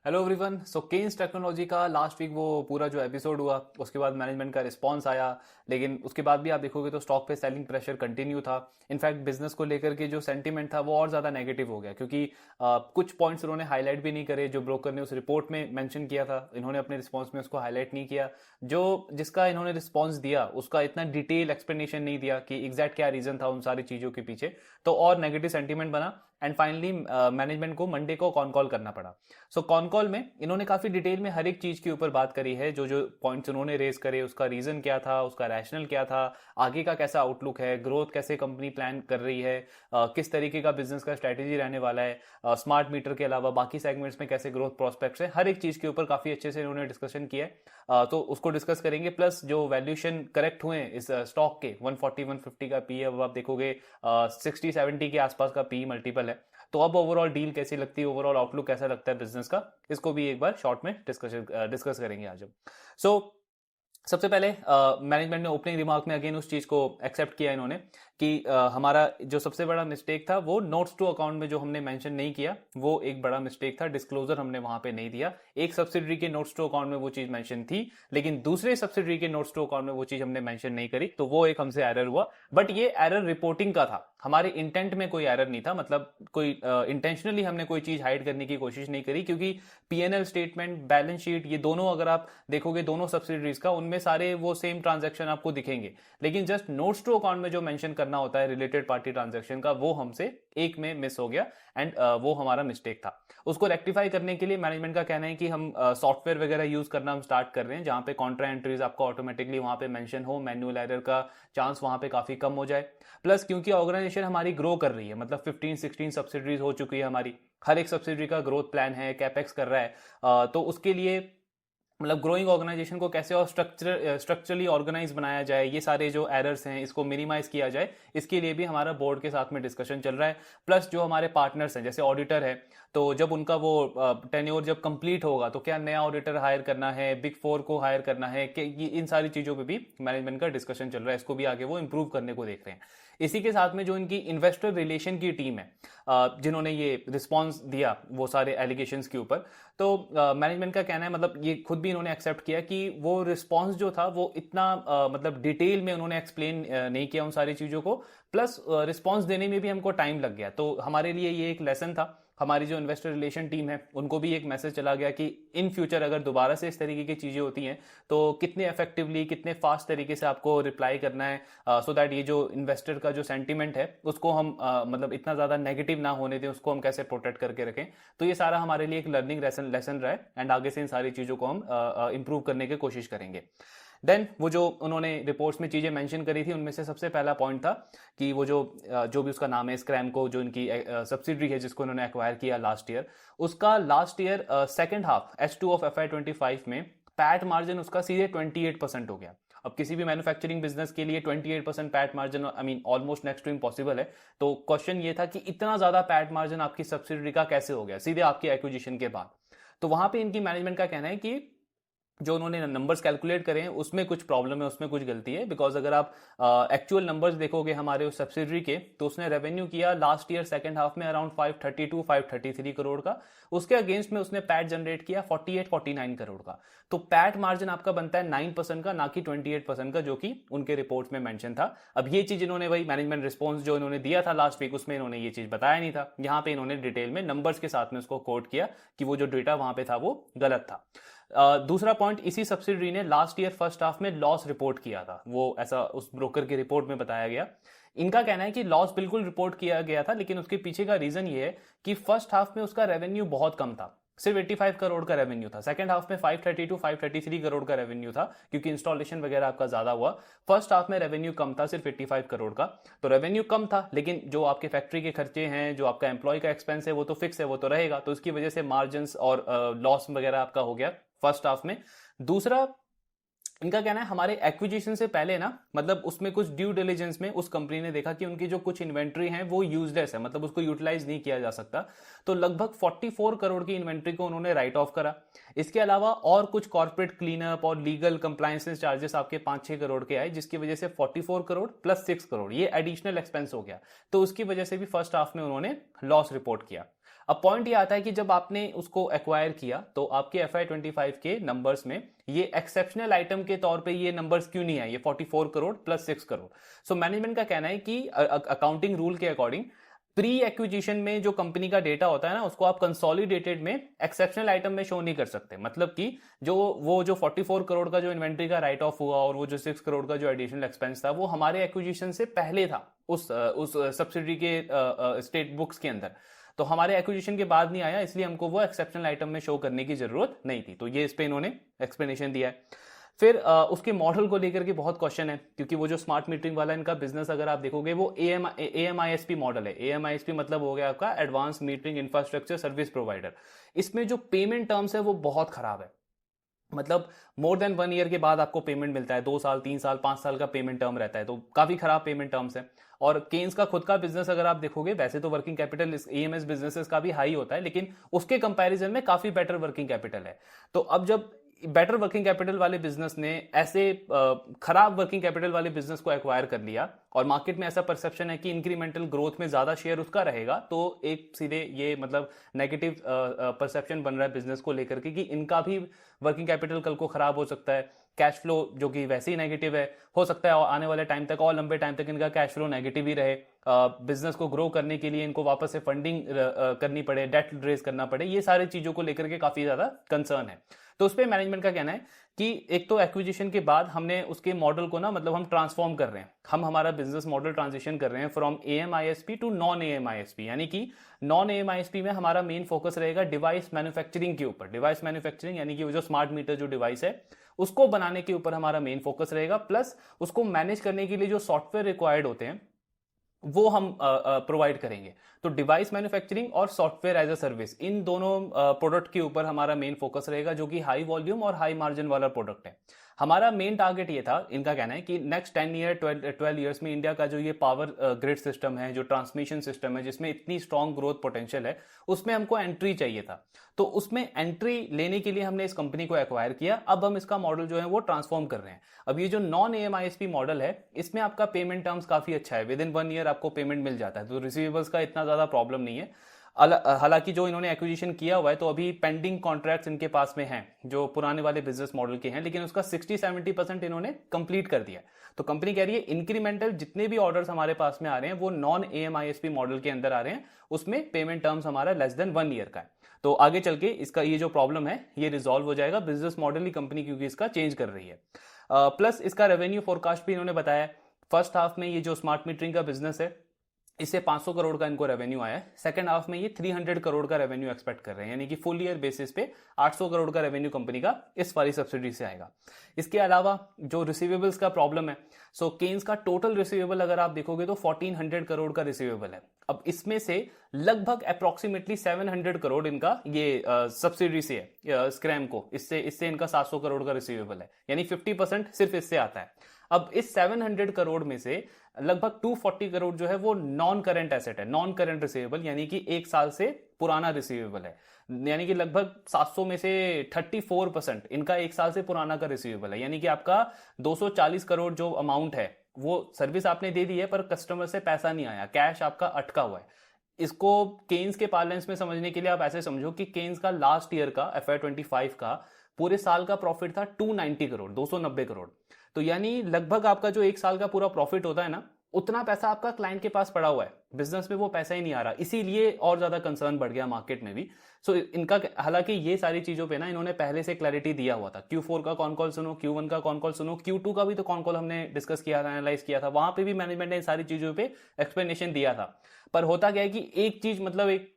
Hello everyone. So Kaynes technology का last week वो पूरा जो एपिसोड हुआ उसके बाद मैनेजमेंट का रिस्पांस आया, लेकिन उसके बाद भी आप देखोगे तो स्टॉक पे सेलिंग प्रेशर कंटिन्यू था। इनफैक्ट बिजनेस को लेकर के जो सेंटीमेंट था वो और ज़्यादा नेगेटिव हो गया, क्योंकि कुछ पॉइंट्स उन्होंने हाईलाइट भी नहीं करे जो ब्रोकर ने उस रिपोर्ट में मेंशन किया था। इन्होंने अपने रिस्पॉन्स में उसको हाईलाइट नहीं किया। जो जिसका इन्होंने रिस्पॉन्स दिया उसका इतना डिटेल एक्सप्लेनेशन नहीं दिया कि एग्जैक्ट क्या रीजन था उन सारी चीज़ों के पीछे, तो और नेगेटिव सेंटीमेंट बना। एंड फाइनली मैनेजमेंट को मंडे को कॉन कॉल करना पड़ा। सो कॉन कॉल में इन्होंने काफी डिटेल में हर एक चीज के ऊपर बात करी है। जो जो पॉइंट्स उन्होंने रेज करे उसका रीजन क्या था, उसका रैशनल क्या था, आगे का कैसा आउटलुक है, ग्रोथ कैसे कंपनी प्लान कर रही है, किस तरीके का बिजनेस का स्ट्रेटेजी रहने वाला है, स्मार्ट मीटर के अलावा बाकी सेगमेंट्स में कैसे ग्रोथ प्रोस्पेक्ट्स है, हर एक चीज के ऊपर काफी अच्छे से इन्होंने डिस्कशन किया है। तो उसको डिस्कस करेंगे। प्लस जो वैल्यूएशन करेक्ट हुए इस स्टॉक के 140 150 का पी है, अब आप देखोगे 60 70 के आसपास का पी मल्टीपल है। तो अब ओवरऑल डील कैसी लगती है, ओवरऑल आउटलुक कैसा लगता है बिजनेस का, इसको भी एक बार शॉर्ट में डिस्कस करेंगे आज हम। सो सबसे पहले मैनेजमेंट ने ओपनिंग रिमार्क में अगेन उस चीज को एक्सेप्ट किया इन्होंने कि हमारा जो सबसे बड़ा मिस्टेक था वो नोट्स टू अकाउंट में जो हमने मेंशन नहीं किया वो एक बड़ा मिस्टेक था। डिस्क्लोजर हमने वहां पे नहीं दिया। एक सब्सिडरी के नोट्स टू अकाउंट में वो चीज मेंशन थी, लेकिन दूसरे सब्सिडरी के नोट्स टू अकाउंट में वो चीज हमने मेंशन नहीं करी, तो वो एक हमसे एरर हुआ। बट ये एरर रिपोर्टिंग का था, हमारे इंटेंट में कोई एरर नहीं था। मतलब कोई इंटेंशनली हमने कोई चीज हाइड करने की कोशिश नहीं करी, क्योंकि पीएनएल स्टेटमेंट, बैलेंस शीट, ये दोनों अगर आप देखोगे दोनों सब्सिडरीज का, उनमें सारे वो सेम ट्रांजैक्शन आपको दिखेंगे। लेकिन जस्ट नोट्स टू अकाउंट में जो मेंशन करना होता है रिलेटेड पार्टी ट्रांजैक्शन का, वो हमसे एक में मिस हो गया। एंड वो हमारा मिस्टेक था। उसको रेक्टिफाई करने के लिए मैनेजमेंट का कहना है कि हम सॉफ्टवेयर वगैरह यूज करना हम स्टार्ट कर रहे हैं, जहां पे कॉन्ट्रा एंट्रीज आपको ऑटोमेटिकली वहां पे मेंशन हो, मैन्युअल एरर का चांस वहां पे काफी कम हो जाए। प्लस क्योंकि ऑर्गेनाइजेशन हमारी ग्रो कर रही है, मतलब 15 16 सब्सिडरीज हो चुकी है हमारी, हर एक सब्सिडरी का ग्रोथ प्लान है, कैपेक्स कर रहा है, तो उसके लिए मतलब ग्रोइंग ऑर्गेनाइजेशन को कैसे और स्ट्रक्चरली ऑर्गेनाइज बनाया जाए, ये सारे जो एरर्स हैं इसको मिनिमाइज किया जाए, इसके लिए भी हमारा बोर्ड के साथ में डिस्कशन चल रहा है। प्लस जो हमारे पार्टनर्स हैं जैसे ऑडिटर है, तो जब उनका वो टेन्योर जब कंप्लीट होगा तो क्या नया ऑडिटर हायर करना है, बिग फोर को हायर करना है कि इन सारी चीजों पे भी मैनेजमेंट का डिस्कशन चल रहा है। इसको भी आगे वो इंप्रूव करने को देख रहे हैं। इसी के साथ में जो इनकी इन्वेस्टर रिलेशन की टीम है, जिन्होंने ये रिस्पॉन्स दिया वो सारे एलिगेशंस के ऊपर, तो मैनेजमेंट का कहना है, मतलब ये खुद भी इन्होंने एक्सेप्ट किया कि वो रिस्पॉन्स जो था वो इतना मतलब डिटेल में उन्होंने एक्सप्लेन नहीं किया उन सारी चीज़ों को। प्लस रिस्पॉन्स देने में भी हमको टाइम लग गया, तो हमारे लिए ये एक लेसन था। हमारी जो इन्वेस्टर रिलेशन टीम है उनको भी एक मैसेज चला गया कि इन फ्यूचर अगर दोबारा से इस तरीके की चीज़ें होती हैं तो कितने इफेक्टिवली, कितने फास्ट तरीके से आपको रिप्लाई करना है, सो दैट ये जो इन्वेस्टर का जो सेंटीमेंट है उसको हम मतलब इतना ज़्यादा नेगेटिव ना होने दें, उसको हम कैसे प्रोटेक्ट करके रखें। तो ये सारा हमारे लिए एक लर्निंग लेसन रहा है। एंड आगे से इन सारी चीज़ों को हम इंप्रूव करने की कोशिश करेंगे। देन वो जो उन्होंने रिपोर्ट्स में चीज़ें मेंशन करी थी उनमें से सबसे पहला पॉइंट था कि वो जो भी उसका नाम है स्क्रैमको, जो इनकी सब्सिडरी है जिसको उन्होंने एक्वायर किया लास्ट ईयर, उसका last year second half H2 of FY25 में पैट मार्जिन उसका सीधे 28% हो गया। अब किसी भी मैन्युफैक्चरिंग बिजनेस के लिए 28% PAT margin I mean almost next to impossible है। तो क्वेश्चन ये था कि इतना ज्यादा पैट मार्जिन आपकी सब्सिडरी का कैसे हो गया सीधे आपकी एक्विजिशन के बाद। तो वहां पे इनकी मैनेजमेंट का कहना है कि जो उन्होंने नंबर्स कैलकुलेट करे हैं उसमें कुछ प्रॉब्लम है, उसमें कुछ गलती है। बिकॉज अगर आप एक्चुअल नंबर्स देखोगे हमारे उस सब्सिडरी के, तो उसने रेवेन्यू किया लास्ट ईयर सेकंड हाफ में अराउंड 532 533 करोड़ का। उसके अगेंस्ट में उसने पैट जनरेट किया 48 49 करोड़ का। तो पैट मार्जिन आपका बनता है 9% का, ना कि 28% का, जो कि उनके रिपोर्ट में मेंशन था। अब ये चीज इन्होंने वही मैनेजमेंट रिस्पॉन्स जो इन्होंने दिया था लास्ट वीक उसमें इन्होंने ये चीज बताया नहीं था। यहाँ पे इन्होंने डिटेल में नंबर्स के साथ में उसको कोट किया कि वो जो डेटा वहां पे था वो गलत था। दूसरा पॉइंट, इसी सब्सिडरी ने लास्ट ईयर फर्स्ट हाफ में लॉस रिपोर्ट किया था, वो ऐसा उस ब्रोकर की रिपोर्ट में बताया गया। इनका कहना है कि लॉस बिल्कुल रिपोर्ट किया गया था, लेकिन उसके पीछे का रीजन ये है कि फर्स्ट हाफ में उसका रेवेन्यू बहुत कम था, सिर्फ 85 करोड़ का रेवेन्यू था। सेकंड हाफ में 532 533 करोड़ का रेवेन्यू था, क्योंकि इंस्टॉलेशन वगैरह आपका ज्यादा हुआ। फर्स्ट हाफ में रेवेन्यू कम था, सिर्फ 85 करोड़ का। तो रेवेन्यू कम था, लेकिन जो आपके फैक्ट्री के खर्चे हैं, जो आपका एम्प्लॉय का एक्सपेंस है, वो तो फिक्स है, वो तो रहेगा। तो इसकी वजह से मार्जिन और लॉस वगैरह आपका हो गया फर्स्ट हाफ में। दूसरा, इनका कहना है हमारे एक्विजिशन से पहले ना, मतलब उसमें कुछ ड्यू डिलिजेंस में उस कंपनी ने देखा कि उनकी जो कुछ इन्वेंट्री है वो यूजलेस है, मतलब उसको यूटिलाइज नहीं किया जा सकता। तो लगभग 44 करोड़ की इन्वेंट्री को उन्होंने राइट ऑफ करा। इसके अलावा और कुछ कॉर्पोरेट क्लीनअप और लीगल कंप्लायंसेस चार्जेस आपके 5-6 करोड़ के आए, जिसकी वजह से 44 करोड़ प्लस 6 करोड़ ये एडिशनल एक्सपेंस हो गया। तो उसकी वजह से भी फर्स्ट हाफ में उन्होंने लॉस रिपोर्ट किया। अब पॉइंट ये आता है कि जब आपने उसको एक्वायर किया तो आपके FY25 के नंबर्स में ये एक्सेप्शनल आइटम के तौर पे ये नंबर्स क्यों नहीं आए, ये 44 crore plus 6 crore. So management का कहना है कि अकाउंटिंग रूल के अकॉर्डिंग प्री एक्विजिशन में जो कंपनी का डेटा होता है ना, उसको आप कंसोलिडेटेड में एक्सेप्शनल आइटम में शो नहीं कर सकते। मतलब कि जो 44 करोड़ का जो इन्वेंट्री का राइट ऑफ हुआ और वो जो 6 करोड़ का जो एडिशनल एक्सपेंस था, वो हमारे एक्विजिशन से पहले था उस सब्सिडी के स्टेट बुक्स के अंदर। तो हमारे एक्विजिशन के बाद नहीं आया, इसलिए हमको वो एक्सेप्शनल आइटम में शो करने की जरूरत नहीं थी। तो ये इस पे इन्होंने एक्सप्लेनेशन दिया है। फिर उसके मॉडल को लेकर के बहुत क्वेश्चन है, क्योंकि वो जो स्मार्ट मीटरिंग वाला इनका बिजनेस अगर आप देखोगे वो AMISP मॉडल है। AMISP मतलब हो गया आपका advance metering infrastructure service provider. इसमें जो पेमेंट टर्म्स है वो बहुत खराब है। मतलब मोर देन 1 ईयर के बाद आपको पेमेंट मिलता है, 2 साल 3 साल 5 साल का पेमेंट टर्म रहता है, तो काफी खराब पेमेंट टर्म्स है। और केन्स का खुद का बिजनेस अगर आप देखोगे, वैसे तो वर्किंग कैपिटल EMS बिजनेसेस का भी हाई होता है, लेकिन उसके कंपैरिजन में काफी बेटर वर्किंग कैपिटल है। तो अब जब बेटर वर्किंग कैपिटल वाले बिजनेस ने ऐसे खराब वर्किंग कैपिटल वाले बिजनेस को एक्वायर कर लिया और मार्केट में ऐसा परसेप्शन है कि इंक्रीमेंटल ग्रोथ में ज्यादा शेयर उसका रहेगा, तो एक सीधे ये मतलब नेगेटिव परसेप्शन बन रहा है बिजनेस को लेकर के कि इनका भी वर्किंग कैपिटल कल को खराब हो सकता है। कैश फ्लो जो कि वैसे ही नेगेटिव है, हो सकता है आने वाले टाइम तक और लंबे टाइम तक इनका कैश फ्लो नेगेटिव ही रहे। बिजनेस को ग्रो करने के लिए इनको वापस से फंडिंग करनी पड़े, डेट रेज करना पड़े, ये सारी चीजों को लेकर के काफी ज्यादा कंसर्न है। तो उस पर मैनेजमेंट का कहना है कि एक तो एक्विजिशन के बाद हमने उसके मॉडल को ना, मतलब हम ट्रांसफॉर्म कर रहे हैं, हम हमारा बिजनेस मॉडल ट्रांजिशन कर रहे हैं from AMISP to non AMISP। यानी कि नॉन AMISP में हमारा मेन फोकस रहेगा डिवाइस मैन्युफैक्चरिंग के ऊपर। डिवाइस मैन्युफैक्चरिंग यानी कि वो जो स्मार्ट मीटर जो डिवाइस है उसको बनाने के ऊपर हमारा मेन फोकस रहेगा, प्लस उसको मैनेज करने के लिए जो सॉफ्टवेयर रिक्वायर्ड होते हैं वो हम प्रोवाइड करेंगे। तो डिवाइस मैन्युफैक्चरिंग और सॉफ्टवेयर एज अ सर्विस, इन दोनों प्रोडक्ट के ऊपर हमारा मेन फोकस रहेगा, जो कि हाई वॉल्यूम और हाई मार्जिन वाला प्रोडक्ट है। हमारा मेन टारगेट ये था, इनका कहना है कि नेक्स्ट 10 ईयर 12 ईयर्स में इंडिया का जो ये पावर ग्रिड सिस्टम है, जो ट्रांसमिशन सिस्टम है, जिसमें इतनी स्ट्रॉन्ग ग्रोथ पोटेंशियल है, उसमें हमको एंट्री चाहिए था। तो उसमें एंट्री लेने के लिए हमने इस कंपनी को एक्वायर किया। अब हम इसका मॉडल जो है वो ट्रांसफॉर्म कर रहे हैं। अब ये जो नॉन AMISP मॉडल है, इसमें आपका पेमेंट टर्म्स काफी अच्छा है, विद इन 1 ईयर आपको पेमेंट मिल जाता है, तो रिसीवेबल्स का इतना ज्यादा प्रॉब्लम नहीं है। हालांकि जो इन्होंने एक्विजिशन किया हुआ है, तो अभी पेंडिंग कॉन्ट्रैक्ट्स इनके पास में हैं जो पुराने वाले बिजनेस मॉडल के हैं, लेकिन उसका 60-70% इन्होंने कंप्लीट कर दिया। तो कंपनी कह रही है इंक्रीमेंटल जितने भी ऑर्डर्स हमारे पास में आ रहे हैं वो नॉन AMISP मॉडल के अंदर आ रहे हैं, उसमें पेमेंट टर्म्स हमारा लेस देन 1 ईयर का है। तो आगे चल के इसका ये जो प्रॉब्लम है ये रिजॉल्व हो जाएगा, बिजनेस मॉडल ही कंपनी क्योंकि इसका चेंज कर रही है। प्लस इसका रेवेन्यू फोरकास्ट भी इन्होंने बताया। फर्स्ट हाफ में ये जो स्मार्ट मीटरिंग का बिजनेस है, इससे 500 करोड़ का इनको रेवेन्यू आया है। सेकंड हाफ में ये 300 करोड़ का रेवेन्यू एक्सपेक्ट कर रहे हैं, यानी कि फुल ईयर बेसिस पे 800 करोड़ का रेवेन्यू कंपनी का इस वाली सब्सिडी से आएगा। इसके अलावा जो रिसीवेबल्स का प्रॉब्लम है, सो केन्स का टोटल रिसीवेबल अगर आप देखोगे तो 1400 करोड़ का रिसीवेबल है। अब इसमें से लगभग अप्रोक्सीमेटली 700 करोड़ इनका ये सब्सिडी से है, स्क्रैम को, इससे इनका 700 करोड़ का रिसीवेबल है, यानी 50% सिर्फ इससे आता है। अब इस 700 करोड़ में से लगभग 240 करोड़ जो है वो नॉन करंट एसेट है, नॉन करंट रिसीवेबल, यानी कि 1 साल से पुराना रिसीवेबल है। यानी कि लगभग 700 में से 34% इनका 1 साल से पुराना का रिसीवेबल है। यानी कि आपका 240 करोड़ जो अमाउंट है वो सर्विस आपने दे दी है, पर कस्टमर से पैसा नहीं आया, कैश आपका अटका हुआ है। इसको केन्स के पार्लेंस में समझने के लिए आप ऐसे समझो कि केन्स का लास्ट ईयर का FY25 का पूरे साल का प्रॉफिट था 290 करोड़, 290 करोड़। तो यानी लगभग आपका जो 1 साल का पूरा प्रॉफिट होता है ना, उतना पैसा आपका क्लाइंट के पास पड़ा हुआ है, बिजनेस में वो पैसा ही नहीं आ रहा, इसीलिए और ज्यादा कंसर्न बढ़ गया मार्केट में भी। सो इनका, हालांकि ये सारी चीजों पे ना इन्होंने पहले से क्लैरिटी दिया हुआ था। Q4 का कॉन कॉल सुनो, Q1 का कॉन कॉल सुनो, Q2 का भी तो कॉन कॉल हमने डिस्कस किया था, एनालाइज किया था, वहां पे भी मैनेजमेंट ने इन सारी चीजों पे एक्सप्लेनेशन दिया था। पर होता क्या है कि एक चीज मतलब एक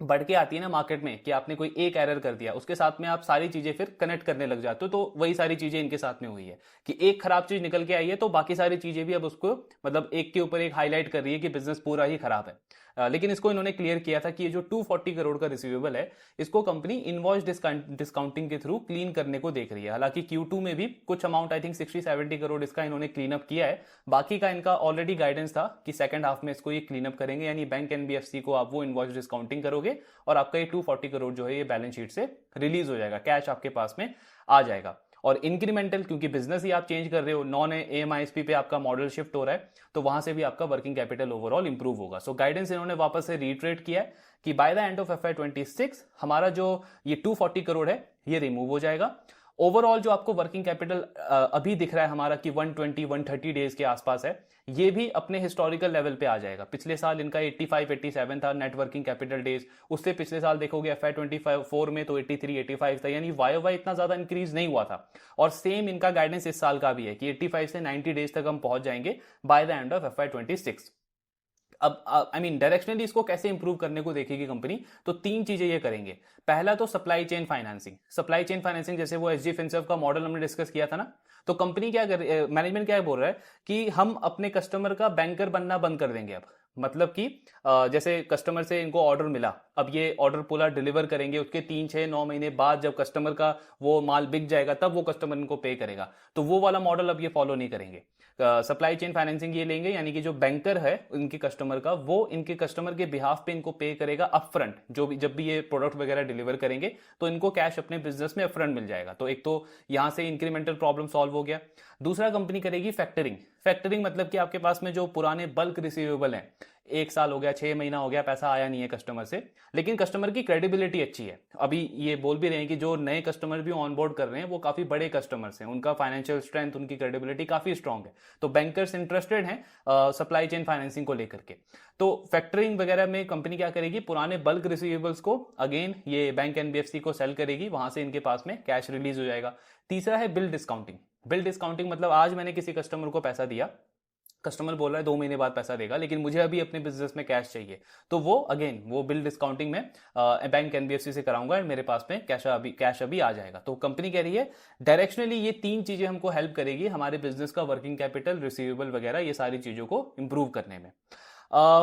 बढ़ के आती है ना मार्केट में, कि आपने कोई एक एरर कर दिया, उसके साथ में आप सारी चीजें फिर कनेक्ट करने लग जाते हो। तो वही सारी चीजें इनके साथ में हुई है कि एक खराब चीज निकल के आई है, तो बाकी सारी चीजें भी अब उसको मतलब एक के ऊपर एक हाईलाइट कर रही है कि बिजनेस पूरा ही खराब है। लेकिन इसको इन्होंने क्लियर किया था कि ये जो 240 करोड़ का रिसीवेबल है, इसको कंपनी इनवॉइस डिस्काउंटिंग के थ्रू क्लीन करने को देख रही है। हालांकि Q2 में भी कुछ अमाउंट, आई थिंक 60-70 करोड़ इसका इन्होंने क्लीन अप किया है। बाकी का इनका ऑलरेडी गाइडेंस था कि सेकंड हाफ में इसको ये क्लीन अप करेंगे, यानी बैंक NBFC को आप वो इनवॉइस डिस्काउंटिंग करोगे और आपका ये 240 करोड़ जो है ये बैलेंस शीट से रिलीज हो जाएगा, कैश आपके पास में आ जाएगा। और इंक्रीमेंटल, क्योंकि बिजनेस ही आप चेंज कर रहे हो, नॉन एएमआईएसपी पे आपका मॉडल शिफ्ट हो रहा है, तो वहां से भी आपका वर्किंग कैपिटल ओवरऑल इंप्रूव होगा। सो गाइडेंस इन्होंने वापस से रीट्रेट किया है कि by the end of FY26 हमारा जो ये 240 करोड़ है ये रिमूव हो जाएगा। ओवरऑल जो आपको वर्किंग कैपिटल अभी दिख रहा है हमारा कि 120-130 डेज के आसपास है, ये भी अपने हिस्टोरिकल लेवल पे आ जाएगा। पिछले साल इनका 85-87 था नेट वर्किंग कैपिटल डेज, उससे पिछले साल देखोगे FY24 में तो 83-85 था, यानी वाई इतना ज्यादा इंक्रीज नहीं हुआ था। और सेम इनका गाइडेंस इस साल का भी है कि 85 से 90 डेज तक हम पहुंच जाएंगे by the end of FY26। अब डायरेक्शनली इसको कैसे इंप्रूव करने को देखेगी कंपनी, तो तीन चीजें ये करेंगे। पहला तो supply chain financing. Supply chain financing जैसे वो एसजी फिनसर्व का मॉडल हमने डिस्कस किया था ना, तो कंपनी क्या कर, मैनेजमेंट क्या बोल रहा है कि हम अपने कस्टमर का बैंकर बनना बंद कर देंगे। अब मतलब कि जैसे कस्टमर से इनको ऑर्डर मिला, अब ये ऑर्डर पूरा डिलीवर करेंगे, उसके 3-6-9 महीने बाद जब कस्टमर का वो माल बिक जाएगा तब वो कस्टमर इनको पे करेगा, तो वो वाला मॉडल अब ये फॉलो नहीं करेंगे। सप्लाई चेन फाइनेंसिंग ये लेंगे, यानी कि जो बैंकर है इनके कस्टमर का, वो इनके कस्टमर के बिहाफ पे इनको पे करेगा अपफ्रंट। जो भी जब भी ये प्रोडक्ट वगैरह डिलीवर करेंगे तो इनको कैश अपने बिजनेस में अपफ्रंट मिल जाएगा। तो एक तो यहां से इंक्रीमेंटल प्रॉब्लम सॉल्व हो गया। दूसरा कंपनी करेगी फैक्टरिंग। फैक्टरिंग मतलब कि आपके पास में जो पुराने बल्क रिसीवेबल हैं, 1 साल हो गया, 6 महीना हो गया, पैसा आया नहीं है कस्टमर से, लेकिन कस्टमर की क्रेडिबिलिटी अच्छी है। अभी ये बोल भी रहे हैं कि जो नए कस्टमर भी ऑनबोर्ड कर रहे हैं वो काफी बड़े कस्टमर्स हैं, उनका फाइनेंशियल स्ट्रेंथ, उनकी क्रेडिबिलिटी काफी स्ट्रांग है, तो बैंकर्स इंटरेस्टेड हैं सप्लाई चेन फाइनेंसिंग को लेकर के। तो फैक्टरिंग वगैरह में कंपनी क्या करेगी, पुराने बल्क रिसीवेबल्स को अगेन ये बैंक एनबीएफसी को सेल करेगी, वहां से इनके पास में कैश रिलीज हो जाएगा। तीसरा है बिल डिस्काउंटिंग। बिल डिस्काउंटिंग मतलब आज मैंने किसी कस्टमर को पैसा दिया, कस्टमर बोल रहा है 2 महीने बाद पैसा देगा, लेकिन मुझे अभी अपने बिजनेस में कैश चाहिए, तो वो अगेन वो बिल डिस्काउंटिंग में बैंक एनबीएफसी से कराऊंगा और मेरे पास में कैश अभी आ जाएगा। तो कंपनी कह रही है डायरेक्शनली ये 3 चीजें हमको हेल्प करेगी हमारे बिजनेस का वर्किंग कैपिटल, रिसीवेबल वगैरह, ये सारी चीजों को इंप्रूव करने में।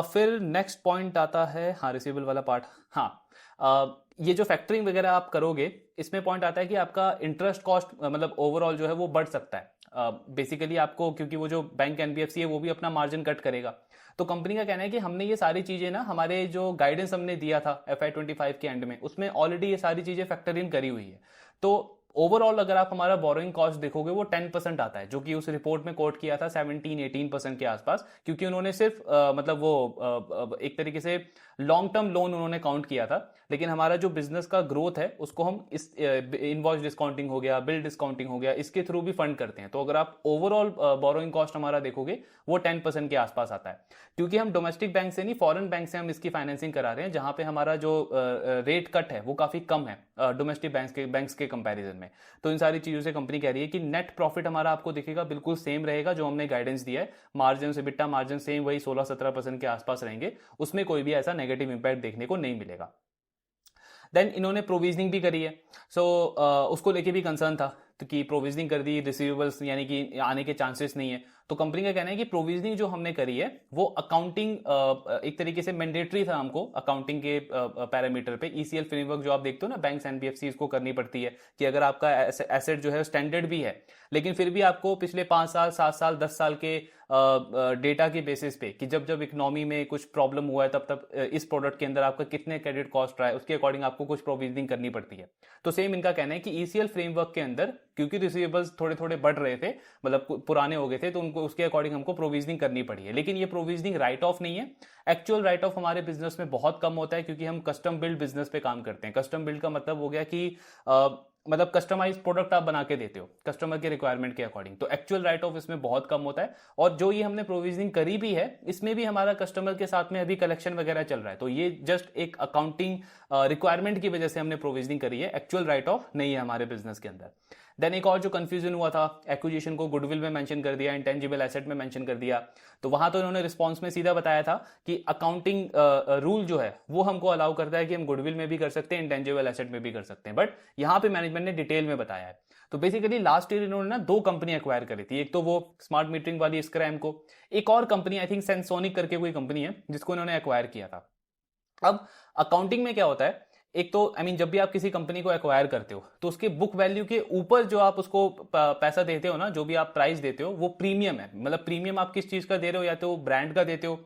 फिर नेक्स्ट पॉइंट आता है, हाँ रिसीवेबल वाला पार्ट, हाँ ये जो फैक्टरिंग वगैरह आप करोगे इसमें पॉइंट आता है कि आपका इंटरेस्ट कॉस्ट मतलब ओवरऑल जो है वो बढ़ सकता है। बेसिकली आपको, क्योंकि वो जो बैंक एनबीएफसी है वो भी अपना मार्जिन कट करेगा। तो कंपनी का कहना है कि हमने ये सारी चीजें ना, हमारे जो गाइडेंस हमने दिया था FY25 के एंड में, उसमें ऑलरेडी ये सारी चीजें फैक्टर इन करी हुई है। तो ओवरऑल अगर आप हमारा बोरोइंग कॉस्ट देखोगे वो 10% आता है, जो कि उस रिपोर्ट में कोट किया था 17-18% के आसपास, क्योंकि उन्होंने सिर्फ मतलब वो एक तरीके से लॉन्ग टर्म लोन उन्होंने काउंट किया था, लेकिन हमारा जो बिजनेस का ग्रोथ है उसको हम इस इनवॉइस डिस्काउंटिंग हो गया, बिल डिस्काउंटिंग हो गया, इसके थ्रू भी फंड करते हैं। तो अगर आप ओवरऑल बोरोइंग कॉस्ट हमारा देखोगे वो 10% के आसपास आता है, क्योंकि हम डोमेस्टिक बैंक से नहीं फॉरेन बैंक से हम इसकी फाइनेंसिंग करा रहे हैं, जहां पे हमारा जो रेट कट है वो काफी कम है डोमेस्टिक बैंक्स के कंपैरिजन में। तो इन सारी चीजों से कंपनी कह रही है कि नेट प्रॉफिट हमारा आपको दिखेगा बिल्कुल सेम रहेगा जो हमने गाइडेंस दिया है, मार्जिन से बिट्टा मार्जिन सेम वही 16-17% के आसपास रहेंगे, उसमें कोई भी ऐसा नेगेटिव इंपैक्ट देखने को नहीं मिलेगा। देन इन्होंने प्रोविजनिंग भी करी है, सो उसको लेके भी कंसर्न था, तो कि प्रोविजनिंग कर दी, रिसीवेबल्स यानी कि आने के चांसेस नहीं है। तो कंपनी का कहना है कि प्रोविजनिंग जो हमने करी है वो अकाउंटिंग एक तरीके से मैंडेटरी था हमको, अकाउंटिंग के पैरामीटर पे ईसीएल फ्रेमवर्क जो आप देखते हो ना बैंक्स एनबीएफसी इसको करनी पड़ती है कि अगर आपका एसेट जो है स्टैंडर्ड भी है, लेकिन फिर भी आपको पिछले 5 साल 7 साल 10 साल के डेटा के बेसिस पे कि जब जब इकोनॉमी में कुछ प्रॉब्लम हुआ है तब तब इस प्रोडक्ट के अंदर आपका कितने क्रेडिट कॉस्ट रहा है उसके अकॉर्डिंग आपको कुछ प्रोविजनिंग करनी पड़ती है। तो सेम इनका कहना है कि ईसीएल फ्रेमवर्क के अंदर क्योंकि रिसीवेबल्स थोड़े थोड़े बढ़ रहे थे, मतलब पुराने हो गए थे, तो उनको उसके अकॉर्डिंग हमको प्रोविजनिंग करनी पड़ी है। लेकिन ये प्रोविजनिंग राइट ऑफ नहीं है, एक्चुअल राइट ऑफ हमारे बिजनेस में बहुत कम होता है, क्योंकि हम कस्टम बिल्ड बिजनेस पे काम करते हैं। कस्टम बिल्ड का मतलब हो गया कि मतलब कस्टमाइज प्रोडक्ट आप बना के देते हो कस्टमर के रिक्वायरमेंट के अकॉर्डिंग, तो एक्चुअल राइट ऑफ इसमें बहुत कम होता है। और जो ये हमने प्रोविजनिंग करी भी है इसमें भी हमारा कस्टमर के साथ में अभी कलेक्शन वगैरह चल रहा है, तो ये जस्ट एक अकाउंटिंग रिक्वायरमेंट की वजह से हमने प्रोविजनिंग करी है, एक्चुअल राइट ऑफ नहीं है हमारे बिजनेस के अंदर। देन एक और जो कंफ्यूजन हुआ था, एक्विजिशन को गुडविल में मेंशन कर दिया, इंटेंजिबल एसेट में मेंशन कर दिया, तो वहां तो इन्होंने रिस्पांस में सीधा बताया था कि अकाउंटिंग रूल जो है वो हमको अलाउ करता है कि हम गुडविल में भी कर सकते हैं, इंटेंजिबल एसेट में भी कर सकते हैं, बट यहां पे मैनेजमेंट ने डिटेल में बताया है। तो बेसिकली लास्ट ईयर इन्होंने ना 2 कंपनी एक्वायर करी थी, एक तो वो स्मार्ट मीटरिंग वाली स्क्रैम को, एक और कंपनी आई थिंक सेंसोनिक करके कोई कंपनी है जिसको इन्होंने एक्वायर किया था। अब अकाउंटिंग में क्या होता है, एक तो जब भी आप किसी कंपनी को एक्वायर करते हो तो उसके बुक वैल्यू के ऊपर जो आप उसको पैसा देते हो ना, जो भी आप प्राइस देते हो वो प्रीमियम है। मतलब प्रीमियम आप किस चीज का दे रहे हो, या तो ब्रांड का देते हो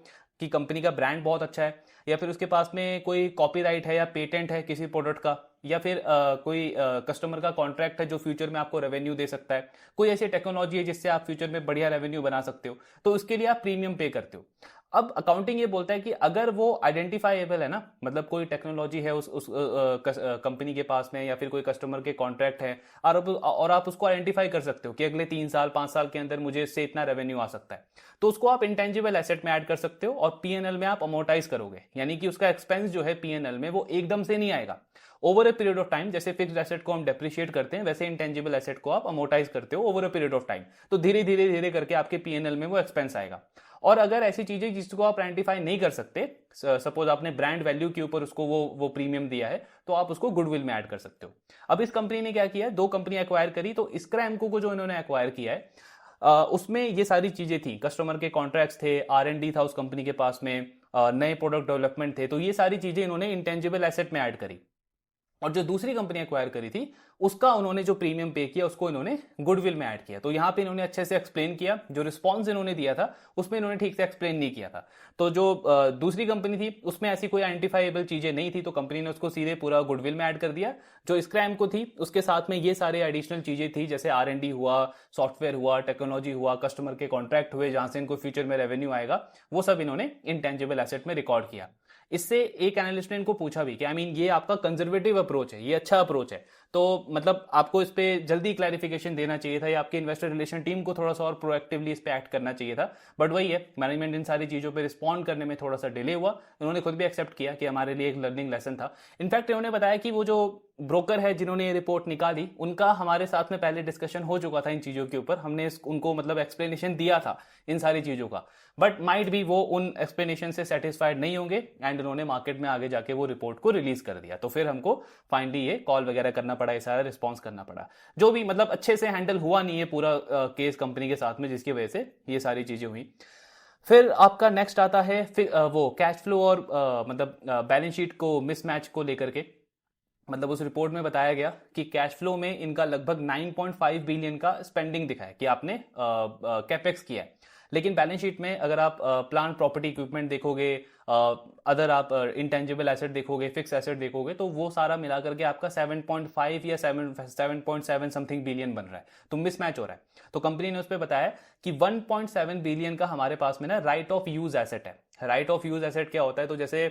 कि कंपनी का ब्रांड बहुत अच्छा है, या फिर उसके पास में कोई कॉपीराइट है या पेटेंट है किसी प्रोडक्ट का, या फिर कोई कस्टमर का कॉन्ट्रैक्ट है जो फ्यूचर में आपको रेवेन्यू दे सकता है, कोई ऐसी टेक्नोलॉजी है जिससे आप फ्यूचर में बढ़िया रेवेन्यू बना सकते हो, तो उसके लिए आप प्रीमियम पे करते हो। अब अकाउंटिंग ये बोलता है कि अगर वो आइडेंटिफाइएबल है ना, मतलब कोई टेक्नोलॉजी है उस कंपनी के पास में, या फिर कोई कस्टमर के कॉन्ट्रैक्ट है, और आप उसको आइडेंटिफाई कर सकते हो कि अगले 3 साल 5 साल के अंदर मुझे इससे इतना रेवेन्यू आ सकता है, तो उसको आप इंटेंजिबल एसेट में ऐड कर सकते हो और पीएनएल में आप अमोर्टाइज करोगे। यानी कि उसका एक्सपेंस जो है पीएनएल में वो एकदम से नहीं आएगा, over a period of time. जैसे फिक्स्ड एसेट को हम डेप्रिशिएट करते हैं, वैसे इंटेंजिबल एसेट को आप अमोर्टाइज करते हो over a period of time, तो धीरे धीरे धीरे करके आपके पीएनएल में वो एक्सपेंस आएगा। और अगर ऐसी चीजें जिसको आप आइडेंटिफाई नहीं कर सकते, सपोज आपने ब्रांड वैल्यू के ऊपर उसको वो प्रीमियम दिया है, तो आप उसको गुडविल में ऐड कर सकते हो। अब इस कंपनी ने क्या किया है, 2 कंपनी एक्वायर करी, तो स्क्रैमको को जो इन्होंने एक्वायर किया है उसमें ये सारी चीजें थी, कस्टमर के कॉन्ट्रैक्ट्स थे, R&D था उस कंपनी के पास में, नए प्रोडक्ट डेवलपमेंट थे, तो ये सारी चीजें इन्होंने इंटेंजिबल एसेट में ऐड करी। और जो दूसरी कंपनी एक्वायर करी थी उसका उन्होंने जो प्रीमियम पे किया उसको इन्होंने गुडविल में ऐड किया। तो यहां पे इन्होंने अच्छे से एक्सप्लेन किया, जो रिस्पॉन्स इन्होंने दिया था उसमें इन्होंने ठीक से एक्सप्लेन नहीं किया था। तो जो दूसरी कंपनी थी उसमें ऐसी कोई आइडेंटिफाइबल चीजें नहीं थी, तो कंपनी ने उसको सीधे पूरा गुडविल में ऐड कर दिया। जो स्क्रैमको थी उसके साथ में ये सारे एडिशनल चीजें थी, जैसे R&D हुआ, सॉफ्टवेयर हुआ, टेक्नोलॉजी हुआ, कस्टमर के कॉन्ट्रैक्ट हुए जहां से इनको फ्यूचर में रेवेन्यू आएगा, वो सब इन्होंने इंटेंजिबल एसेट में रिकॉर्ड किया। इससे एक एनालिस्ट ने इनको पूछा भी कि ये आपका कंजर्वेटिव अप्रोच है, ये अच्छा अप्रोच है, तो मतलब आपको इस पे जल्दी क्लैरिफिकेशन देना चाहिए था, या आपके इन्वेस्टर रिलेशन टीम को थोड़ा सा और प्रोएक्टिवली इस पे एक्ट करना चाहिए था। बट वही है, मैनेजमेंट इन सारी चीजों पे रिस्पॉन्ड करने में थोड़ा सा डिले हुआ। उन्होंने खुद भी एक्सेप्ट किया कि हमारे लिए एक लर्निंग लेसन था। इनफैक्ट इन्होंने बताया कि वो जो ब्रोकर है जिन्होंने ये रिपोर्ट निकाली, उनका हमारे साथ में पहले डिस्कशन हो चुका था इन चीजों के ऊपर, हमने उनको मतलब एक्सप्लेनेशन दिया था इन सारी चीजों का, बट माइट भी वो उन एक्सप्लेनेशन से सेटिस्फाइड नहीं होंगे, एंड उन्होंने मार्केट में आगे जाके वो रिपोर्ट को रिलीज कर दिया। तो फिर हमको फाइनली ये कॉल वगैरह करना पड़ा, ये सारा रिस्पॉन्स करना पड़ा, जो भी मतलब अच्छे से हैंडल हुआ नहीं है पूरा केस कंपनी के साथ में, जिसकी वजह से ये सारी चीजें हुई। फिर आपका नेक्स्ट आता है वो कैश फ्लो और मतलब बैलेंस शीट को मिसमैच को लेकर के। मतलब उस रिपोर्ट में बताया गया कि कैश फ्लो में इनका लगभग 9.5 बिलियन का स्पेंडिंग दिखा है कि आपने कैपेक्स किया है, लेकिन बैलेंस शीट में अगर आप प्लांट प्रॉपर्टी इक्विपमेंट देखोगे, अदर आप इंटेंजिबल एसेट देखोगे, फिक्स एसेट देखोगे, तो वो सारा मिला करके आपका 7.5 या 7.7 समथिंग बिलियन बन रहा है, तो मिसमैच हो रहा है। तो कंपनी ने उस पर बताया कि 1.7 बिलियन का हमारे पास में ना राइट ऑफ यूज एसेट है। राइट ऑफ यूज एसेट क्या होता है, तो जैसे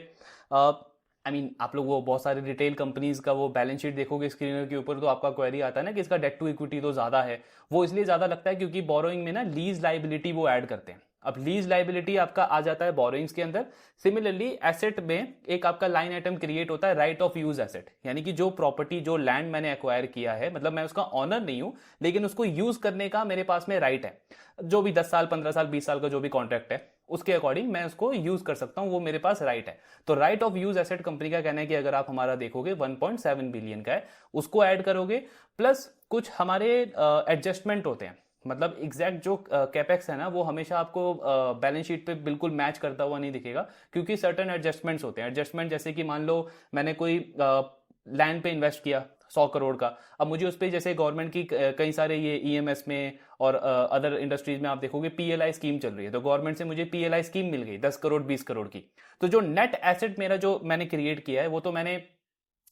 आप लोग वो बहुत सारे रिटेल कंपनीज का वो बैलेंस शीट देखोगे स्क्रीनर के ऊपर, तो आपका क्वेरी आता है ना कि इसका डेट टू इक्विटी तो ज्यादा है। वो इसलिए ज्यादा लगता है क्योंकि बोरोइंग में ना लीज लाइबिलिटी वो ऐड करते हैं। अब लीज लाइबिलिटी आपका आ जाता है बोरोइंग्स के अंदर। सिमिलरली एसेट में एक आपका लाइन आइटम क्रिएट होता है राइट ऑफ यूज एसेट, यानी कि जो प्रॉपर्टी जो लैंड मैंने एक्वायर किया है, मतलब मैं उसका ऑनर नहीं हूं, लेकिन उसको यूज करने का मेरे पास में राइट है। जो भी 10 साल 15 साल 20 साल का जो भी कॉन्ट्रैक्ट है उसके अकॉर्डिंग मैं उसको यूज कर सकता हूं, वो मेरे पास राइट है। तो right of use asset company का कहना है कि अगर आप हमारा देखोगे 1.7 बिलियन का है, उसको ऐड करोगे, प्लस कुछ हमारे एडजस्टमेंट होते हैं। मतलब एग्जैक्ट जो कैपेक्स है ना वो हमेशा आपको बैलेंस शीट पे बिल्कुल मैच करता हुआ नहीं दिखेगा, क्योंकि सर्टेन एडजस्टमेंट्स होते हैं। एडजस्टमेंट जैसे कि मान लो मैंने कोई लैंड पे इन्वेस्ट किया 100 करोड़ का, अब मुझे उस पर जैसे गवर्नमेंट की कई सारे ये ईएमएस में और अदर इंडस्ट्रीज में आप देखोगे पीएलआई स्कीम चल रही है, तो गवर्नमेंट से मुझे पीएलआई स्कीम मिल गई 10 करोड़ 20 करोड़ की। तो जो नेट एसेट मेरा जो मैंने क्रिएट किया है वो तो मैंने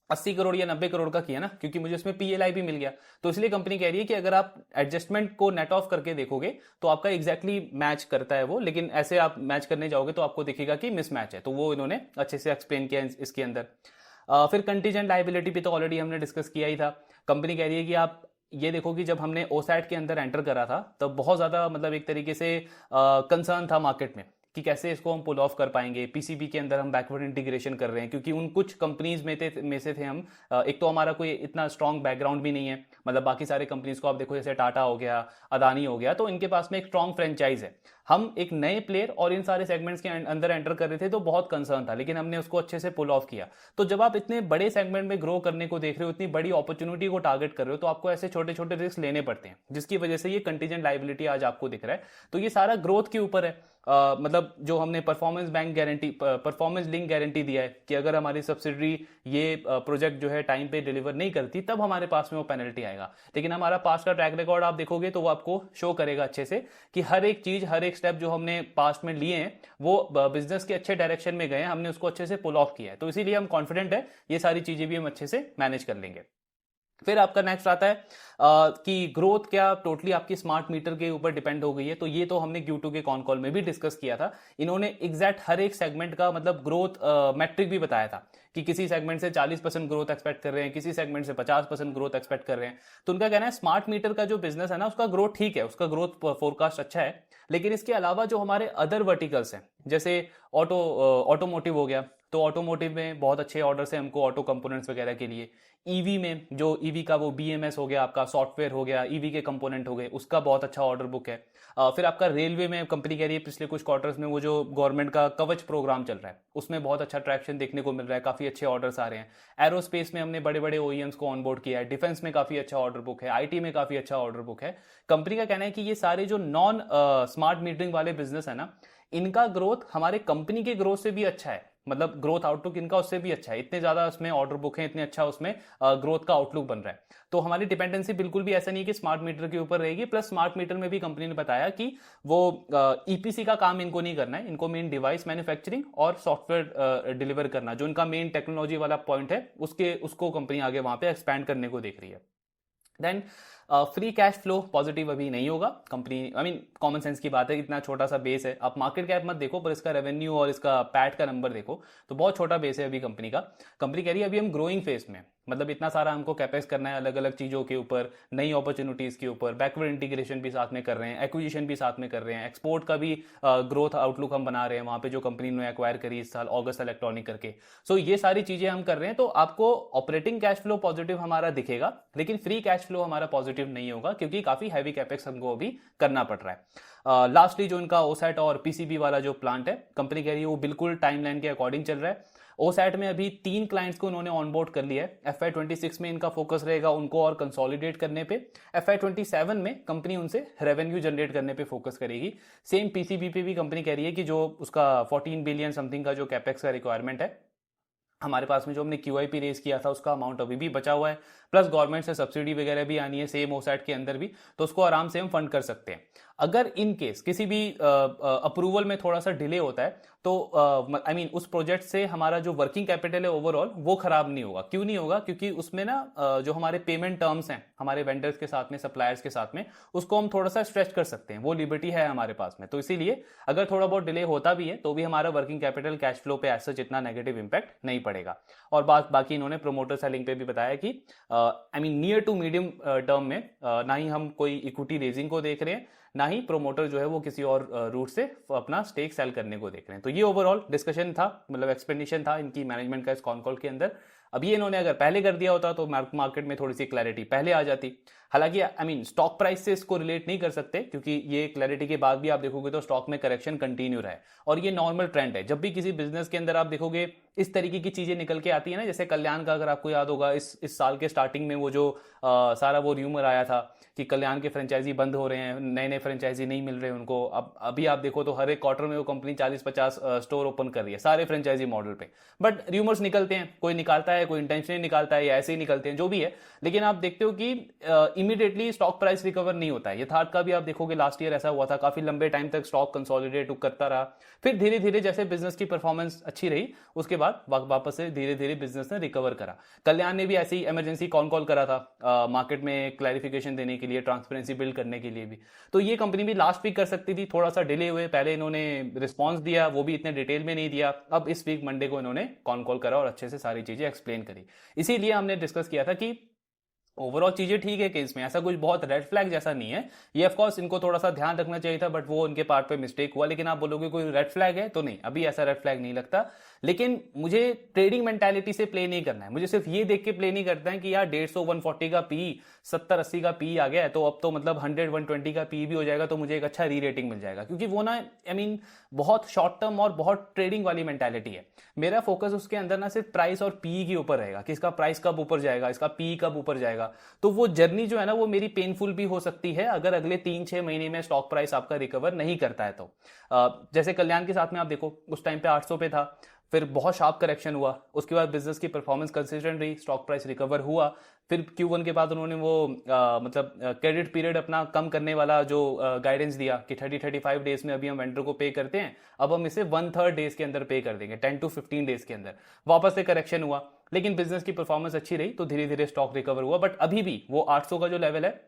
80 करोड़ या 90 करोड़ का किया ना, क्योंकि मुझे उसमें पीएलआई भी मिल गया। तो इसलिए कंपनी कह रही है कि अगर आप एडजस्टमेंट को नेट ऑफ करके देखोगे तो आपका एग्जैक्टली मैच करता है वो, लेकिन ऐसे आप मैच करने जाओगे तो आपको दिखेगा कि मिसमैच है। तो वो इन्होंने अच्छे से एक्सप्लेन किया इसके अंदर। फिर कंटीजेंट लाइबिलिटी पे तो ऑलरेडी हमने डिस्कस किया ही था। कंपनी कह रही है कि आप ये देखो कि जब हमने ओसैट के अंदर एंटर करा था तब तो बहुत ज्यादा मतलब एक तरीके से कंसर्न था मार्केट में कि कैसे इसको हम पुल ऑफ कर पाएंगे। पीसीबी के अंदर हम बैकवर्ड इंटीग्रेशन कर रहे हैं, क्योंकि उन कुछ कंपनीज में से थे हम। एक तो हमारा कोई इतना स्ट्रॉन्ग बैकग्राउंड भी नहीं है, मतलब बाकी सारे कंपनीज को आप देखो जैसे टाटा हो गया, अदानी हो गया, तो इनके पास में एक स्ट्रॉन्ग फ्रेंचाइज है। हम एक नए प्लेयर और इन सारे सेगमेंट्स के अंदर एंटर कर रहे थे तो बहुत कंसर्न था, लेकिन हमने उसको अच्छे से पुल ऑफ किया। तो जब आप इतने बड़े सेगमेंट में ग्रो करने को देख रहे हो, इतनी बड़ी अपॉर्चुनिटी को टारगेट कर रहे हो, तो आपको ऐसे छोटे छोटे रिस्क लेने पड़ते हैं, जिसकी वजह से ये कंटीजेंट लाइबिलिटी आज आपको दिख रहा है। तो ये सारा ग्रोथ के ऊपर है। मतलब मतलब जो हमने परफॉर्मेंस लिंक गारंटी दिया है कि अगर हमारी सब्सिडरी ये प्रोजेक्ट जो है टाइम पे डिलीवर नहीं करती तब हमारे पास में वो पेनल्टी आएगा। लेकिन हमारा पास्ट का ट्रैक रिकॉर्ड आप देखोगे तो वो आपको शो करेगा अच्छे से कि हर एक चीज, हर एक स्टेप जो हमने पास्ट में लिए हैं वो बिजनेस के अच्छे डायरेक्शन में गए हैं, हमने उसको अच्छे से पुल ऑफ किया है। तो इसीलिए हम कॉन्फिडेंट है ये सारी चीजें भी हम अच्छे से मैनेज कर लेंगे। फिर आपका नेक्स्ट आता है कि ग्रोथ क्या टोटली आपकी स्मार्ट मीटर के ऊपर डिपेंड हो गई है। तो ये तो हमने Q2 के कॉन कॉल में भी डिस्कस किया था। इन्होंने एग्जैक्ट हर एक सेगमेंट का मतलब ग्रोथ मैट्रिक भी बताया था कि किसी सेगमेंट से 40% ग्रोथ एक्सपेक्ट कर रहे हैं, किसी सेगमेंट से 50% ग्रोथ एक्सपेक्ट कर रहे हैं। तो उनका कहना है स्मार्ट मीटर का जो बिजनेस है ना उसका ग्रोथ ठीक है, उसका ग्रोथ फोरकास्ट अच्छा है, लेकिन इसके अलावा जो हमारे अदर वर्टिकल्स हैं जैसे ऑटोमोटिव हो गया, तो ऑटोमोटिव में बहुत अच्छे ऑर्डर्स हैं हमको ऑटो कंपोनेंट्स वगैरह के लिए। ईवी में जो ईवी का वो BMS हो गया, आपका सॉफ्टवेयर हो गया, ईवी के कंपोनेंट हो गए, उसका बहुत अच्छा ऑर्डर बुक है। फिर आपका रेलवे में कंपनी कह रही है पिछले कुछ क्वार्टर्स में वो जो गवर्नमेंट का कवच प्रोग्राम चल रहा है उसमें बहुत अच्छा ट्रैक्शन देखने को मिल रहा है, काफी अच्छे ऑर्डर्स आ रहे हैं। एरोस्पेस में हमने बड़े बड़े OEMs को ऑनबोर्ड किया है, डिफेंस में काफी अच्छा ऑर्डर बुक है, IT में काफी अच्छा ऑर्डर बुक है। कंपनी का कहना है कि ये सारे जो नॉन स्मार्ट मीटरिंग वाले बिजनेस है ना, इनका ग्रोथ हमारे कंपनी के ग्रोथ से भी अच्छा है, मतलब ग्रोथ आउटलुक इनका उससे भी अच्छा है। इतने ज्यादा उसमें ऑर्डर बुक है, इतने अच्छा उसमें ग्रोथ का आउटलुक बन रहा है। तो हमारी डिपेंडेंसी बिल्कुल भी ऐसा नहीं है कि स्मार्ट मीटर के ऊपर रहेगी। प्लस स्मार्ट मीटर में भी कंपनी ने बताया कि वो EPC का काम इनको नहीं करना है, इनको मेन डिवाइस मैन्युफैक्चरिंग और सॉफ्टवेयर डिलीवर करना, जो इनका मेन टेक्नोलॉजी वाला पॉइंट है उसको कंपनी आगे वहां पे एक्सपैंड करने को देख रही है। Then free cash flow positive अभी नहीं होगा। कंपनी कॉमन सेंस की बात है, इतना छोटा सा बेस है, आप मार्केट कैप मत देखो पर इसका रेवेन्यू और इसका पैट का नंबर देखो तो बहुत छोटा बेस है अभी कंपनी का। कंपनी कह रही है अभी हम ग्रोइंग फेज में, मतलब इतना सारा हमको कैपेक्स करना है अलग अलग चीजों के ऊपर, नई अपॉर्चुनिटीज के ऊपर, बैकवर्ड इंटीग्रेशन भी साथ में कर रहे हैं, एक्विजिशन भी साथ में कर रहे हैं, एक्सपोर्ट का भी ग्रोथ आउटलुक हम बना रहे हैं वहां पे जो कंपनी ने एक्वायर करी इस साल अगस्त इलेक्ट्रॉनिक करके। सो ये सारी चीजें हम कर रहे हैं, तो आपको ऑपरेटिंग कैश फ्लो पॉजिटिव हमारा दिखेगा, लेकिन फ्री कैश फ्लो हमारा पॉजिटिव नहीं होगा क्योंकि काफी हैवी कैपेक्स हमको अभी करना पड़ रहा है। लास्टली जो इनका ओसैट और PCB वाला जो प्लांट है, कंपनी कह रही है वो बिल्कुल टाइमलाइन के अकॉर्डिंग चल रहा है। ओसैट में अभी 3 क्लाइंट्स को उन्होंने ऑनबोर्ड कर लिया है। FY26 में इनका फोकस रहेगा उनको और कंसोलिडेट करने पे। FY27 में कंपनी उनसे रेवेन्यू जनरेट करने पे फोकस करेगी। सेम PCB पे भी कंपनी कह रही है कि जो उसका 14 बिलियन समथिंग का जो कैपेक्स का रिक्वायरमेंट है, हमारे पास में जो हमने QIP रेज किया था उसका अमाउंट अभी भी बचा हुआ है, प्लस गवर्नमेंट से सब्सिडी वगैरह भी आनी है सेम ओसैट के अंदर भी, तो उसको आराम से हम फंड कर सकते हैं। अगर इन केस किसी भी अप्रूवल में थोड़ा सा डिले होता है तो उस प्रोजेक्ट से हमारा जो वर्किंग कैपिटल है ओवरऑल वो खराब नहीं होगा। क्यों नहीं होगा? क्योंकि उसमें ना जो हमारे पेमेंट टर्म्स हैं हमारे वेंडर्स के साथ में, सप्लायर्स के साथ में, उसको हम थोड़ा सा स्ट्रेच कर सकते हैं, वो लिबर्टी है हमारे पास में। तो इसीलिए अगर थोड़ा बहुत डिले होता भी है तो भी हमारा वर्किंग कैपिटल कैश फ्लो पे ऐसा जितना नेगेटिव इंपैक्ट नहीं पड़ेगा। और बाकी इन्होंने प्रोमोटर सेलिंग पे भी बताया कि नियर टू मीडियम टर्म में ना ही हम कोई इक्विटी रेजिंग को देख रहे हैं, ना ही प्रोमोटर जो है वो किसी और रूट से अपना स्टेक सेल करने को देख रहे हैं। तो ये ओवरऑल डिस्कशन था, मतलब एक्सप्लेनेशन था इनकी मैनेजमेंट का इस कॉन कॉल के अंदर। अब ये इन्होंने अगर पहले कर दिया होता तो मार्केट में थोड़ी सी क्लैरिटी पहले आ जाती। हालांकि स्टॉक प्राइस से इसको रिलेट नहीं कर सकते क्योंकि ये क्लैरिटी के बाद भी आप देखोगे तो स्टॉक में करेक्शन कंटिन्यू रहा है और ये नॉर्मल ट्रेंड है। जब भी किसी बिजनेस के अंदर आप देखोगे इस तरीके की चीजें निकल के आती है ना, जैसे कल्याण का अगर आपको याद होगा इस साल के स्टार्टिंग में वो जो सारा वो र्यूमर आया था कि कल्याण के फ्रेंचाइजी बंद हो रहे हैं, नए नए फ्रेंचाइजी नहीं मिल रहे उनको। अब अभी आप देखो तो हर एक क्वार्टर में वो कंपनी 40-50 स्टोर ओपन कर रही है सारे फ्रेंचाइजी मॉडल पे। बट र्यूमर्स निकलते हैं, कोई निकालता है, कोई इंटेंशनली निकालता है या ऐसे ही निकलते हैं, जो भी है। लेकिन आप देखते हो कि इमीडिएटली स्टॉक प्राइस रिकवर नहीं होता है। यथार्थ का भी आप देखोगे लास्ट ईयर ऐसा हुआ था, काफी लंबे टाइम तक स्टॉक कंसोलिडेट करता रहा, फिर धीरे धीरे जैसे बिजनेस की परफॉर्मेंस अच्छी रही उसके बाद वापस से धीरे धीरे बिजनेस ने रिकवर करा। कल्याण ने भी ऐसी इमरजेंसी कॉल करा था मार्केट में क्लैरिफिकेशन देने के लिए, ट्रांसपेरेंसी बिल्ड करने के लिए भी। तो ये कंपनी भी लास्ट वीक कर सकती थी, थोड़ा सा डिले हुए, पहले इन्होंने रिस्पॉन्स दिया, वो भी इतने डिटेल में नहीं दिया। अब इस वीक मंडे को इन्होंने कॉल करा और अच्छे से सारी चीजें एक्सप्लेन करी। इसीलिए हमने डिस्कस किया था कि ओवरऑल चीजें ठीक है केस में, ऐसा कुछ बहुत रेड फ्लैग जैसा नहीं है। ये ऑफ कोर्स इनको थोड़ा सा ध्यान रखना चाहिए था बट वो उनके पार्ट पे मिस्टेक हुआ। लेकिन आप बोलोगे कोई रेड फ्लैग है तो नहीं, अभी ऐसा रेड फ्लैग नहीं लगता। लेकिन मुझे ट्रेडिंग मेंटालिटी से प्ले नहीं करना है, मुझे सिर्फ ये देख के प्ले नहीं करना है कि यार 150 140 का पी, 70 80 का पी आ गया है तो अब तो मतलब 100 120 का पी भी हो जाएगा तो मुझे एक अच्छा री रेटिंग मिल जाएगा, क्योंकि वो ना बहुत शॉर्ट टर्म और बहुत ट्रेडिंग वाली मेंटालिटी है। मेरा फोकस उसके अंदर ना सिर्फ प्राइस और पी के ऊपर रहेगा कि इसका प्राइस कब ऊपर जाएगा, इसका पी कब ऊपर जाएगा। तो वो जर्नी जो है ना वो मेरी पेनफुल भी हो सकती है अगर अगले 3 6 महीने में स्टॉक प्राइस आपका रिकवर नहीं करता है तो। जैसे कल्याण के साथ में आप देखो उस टाइम पे 800 पे था, फिर बहुत शार्प करेक्शन हुआ, उसके बाद बिजनेस की परफॉर्मेंस कंसिस्टेंट रही, स्टॉक प्राइस रिकवर हुआ। फिर Q1 के बाद उन्होंने वो मतलब क्रेडिट पीरियड अपना कम करने वाला जो गाइडेंस दिया कि 30 35 डेज में अभी हम वेंडर को पे करते हैं, अब हम इसे 1/3 डेज के अंदर पे कर देंगे, 10 to 15 डेज के अंदर। वापस से करेक्शन हुआ, लेकिन बिजनेस की परफॉर्मेंस अच्छी रही तो धीरे धीरे स्टॉक रिकवर हुआ, बट अभी भी वो 800 का जो लेवल है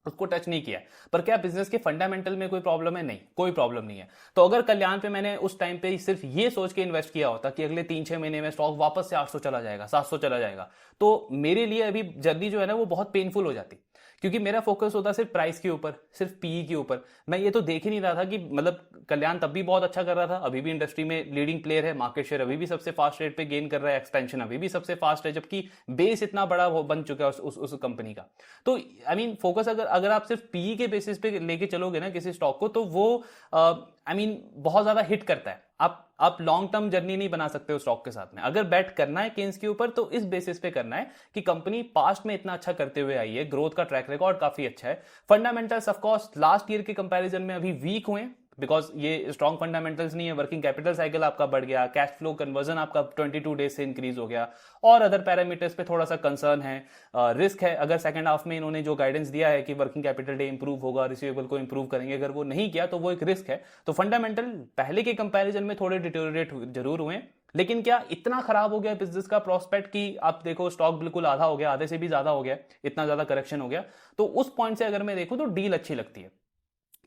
उसको टच नहीं किया। पर क्या बिजनेस के फंडामेंटल में कोई प्रॉब्लम है? नहीं, कोई प्रॉब्लम नहीं है। तो अगर कल्याण पे मैंने उस टाइम पे सिर्फ ये सोच के इन्वेस्ट किया होता कि अगले 3 6 महीने में स्टॉक वापस से 800 चला जाएगा, 700 चला जाएगा, तो मेरे लिए अभी जर्नी जो है ना वो बहुत पेनफुल हो जाती, क्योंकि मेरा फोकस होता सिर्फ प्राइस के ऊपर, सिर्फ पीई के ऊपर। मैं ये तो देख ही नहीं रहा था कि मतलब कल्याण तब भी बहुत अच्छा कर रहा था, अभी भी इंडस्ट्री में लीडिंग प्लेयर है, मार्केट शेयर अभी भी सबसे फास्ट रेट पे गेन कर रहा है, एक्सपेंशन अभी भी सबसे फास्ट है, जबकि बेस इतना बड़ा बन चुका है उस कंपनी का। तो फोकस अगर अगर आप सिर्फ पीई के बेसिस पे लेके चलोगे ना किसी स्टॉक को, तो वो बहुत ज्यादा हिट करता है। आप लॉन्ग टर्म जर्नी नहीं बना सकते हो स्टॉक के साथ में। अगर बेट करना है केन्स के ऊपर तो इस बेसिस पे करना है कि कंपनी पास्ट में इतना अच्छा करते हुए आई है, ग्रोथ का ट्रैक रिकॉर्ड काफी अच्छा है, fundamentals of course last year के कंपैरिजन में अभी वीक हुए, बिकॉज ये स्ट्रॉन्ग फंडामेंटल्स नहीं है, वर्किंग कैपिटल साइकिल आपका बढ़ गया, कैश फ्लो कन्वर्जन आपका 22 डेज से इंक्रीज हो गया, और अदर पैरामीटर्स पे थोड़ा सा कंसर्न है, रिस्क है। अगर सेकंड हाफ में इन्होंने जो गाइडेंस दिया है कि वर्किंग कैपिटल डे इंप्रूव होगा, रिसीवेबल को इंप्रूव करेंगे, अगर वो नहीं किया तो वो एक रिस्क है। तो फंडामेंटल पहले के कंपैरिजन में थोड़े डिटोरिएट जरूर हुए, लेकिन क्या इतना खराब हो गया बिजनेस का प्रोस्पेक्ट कि आप देखो स्टॉक बिल्कुल आधा हो गया, आधे से भी ज्यादा हो गया, इतना ज्यादा करेक्शन हो गया। तो उस पॉइंट से अगर मैं देखूं तो डील अच्छी लगती है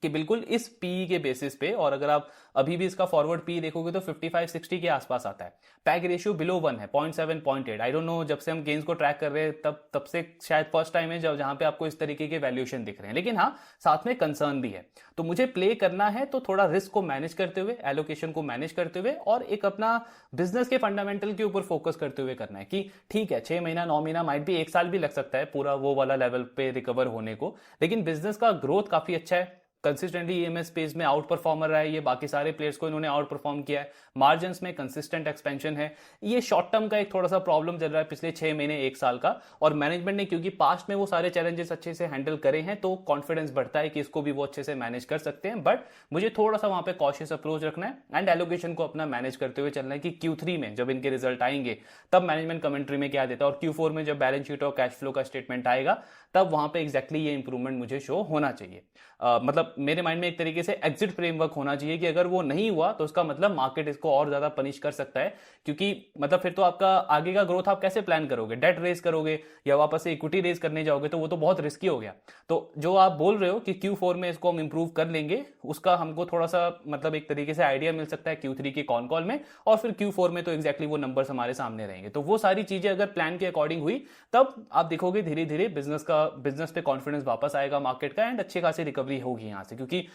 कि बिल्कुल इस पी के बेसिस पे, और अगर आप अभी भी इसका फॉरवर्ड पी देखोगे तो 55 60 के आसपास आता है, पैक रेशियो बिलो 1 है, 0.7 0.8। आई डोंट नो, जब से हम गेन्स को ट्रैक कर रहे हैं तब से शायद फर्स्ट टाइम है जहां पे आपको इस तरीके के वैल्यूएशन दिख रहे हैं, लेकिन हाँ साथ में कंसर्न भी है। तो मुझे प्ले करना है तो थोड़ा रिस्क को मैनेज करते हुए, एलोकेशन को मैनेज करते हुए, और एक अपना बिजनेस के फंडामेंटल के ऊपर फोकस करते हुए करना है कि ठीक है 6 महीना 9 महीना, माइट भी 1 साल भी लग सकता है पूरा वो वाला लेवल पे रिकवर होने को, लेकिन बिजनेस का ग्रोथ काफी अच्छा है, कंसिस्टेंटली ईएमएस स्पेस में आउट परफॉर्मर रहा है, ये बाकी सारे प्लेयर्स को इन्होंने आउट परफॉर्म किया है, मार्जिन में कंसिस्टेंट एक्सपेंशन है। ये शॉर्ट टर्म का एक थोड़ा सा प्रॉब्लम चल रहा है पिछले 6 महीने 1 साल का, और मैनेजमेंट ने क्योंकि पास्ट में वो सारे चैलेंजेस अच्छे से हैंडल करे हैं तो कॉन्फिडेंस बढ़ता है कि इसको भी वो अच्छे से मैनेज कर सकते हैं। बट मुझे थोड़ा सा वहां पे कॉशियस अप्रोच रखना है एंड एलोकेशन को अपना मैनेज करते हुए चलना है कि Q3 में जब इनके रिजल्ट आएंगे तब मैनेजमेंट कमेंट्री में क्या देता है, और Q4 में जब बैलेंस शीट और कैश फ्लो का स्टेटमेंट आएगा तब वहां पे एग्जैक्टली ये इंप्रूवमेंट मुझे शो होना चाहिए। मतलब मेरे माइंड में एक तरीके से एग्जिट फ्रेमवर्क होना चाहिए कि अगर वो नहीं हुआ तो उसका मतलब मार्केट इसको और ज्यादा पनिश कर सकता है, क्योंकि मतलब फिर तो आपका आगे का ग्रोथ आप कैसे प्लान करोगे, डेट रेज करोगे या वापस से इक्विटी रेज करने जाओगे, तो वो तो बहुत रिस्की हो गया। तो जो आप बोल रहे हो कि Q4 में इसको हम इंप्रूव कर लेंगे, उसका हमको थोड़ा सा मतलब एक तरीके से आइडिया मिल सकता है Q3 के कॉन कॉल में, और फिर Q4 में तो एग्जैक्टली वो नंबर्स हमारे सामने रहेंगे। तो वो सारी चीजें अगर प्लान के अकॉर्डिंग हुई तब आप देखोगे धीरे धीरे बिजनेस पे कॉन्फिडेंस वापस आएगा मार्केट का, एंड अच्छी खासी रिकवरी होगी यहाँ से, क्योंकि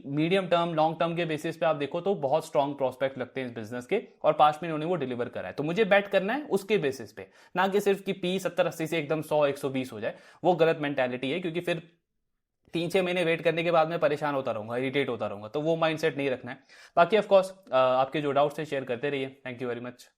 मीडियम टर्म लॉन्ग टर्म के बेसिस पे आप देखो तो बहुत स्ट्रॉन्ग प्रोस्पेक्ट लगते हैं इस बिजनेस के, और पास्ट में इन्होंने वो डिलीवर करा है। तो मुझे बैट करना है उसके बेसिस पे, ना कि सिर्फ कि पी 70 80 से एकदम 100 120 हो जाए, वो गलत मेंटालिटी है, क्योंकि फिर 3 6 महीने वेट करने के बाद मैं परेशान होता रहूंगा, इरिटेट होता रहूंगा, तो वो माइंडसेट नहीं रखना है। बाकी ऑफ कोर्स आपके जो डाउट्स है शेयर करते रहिए। Thank you very much.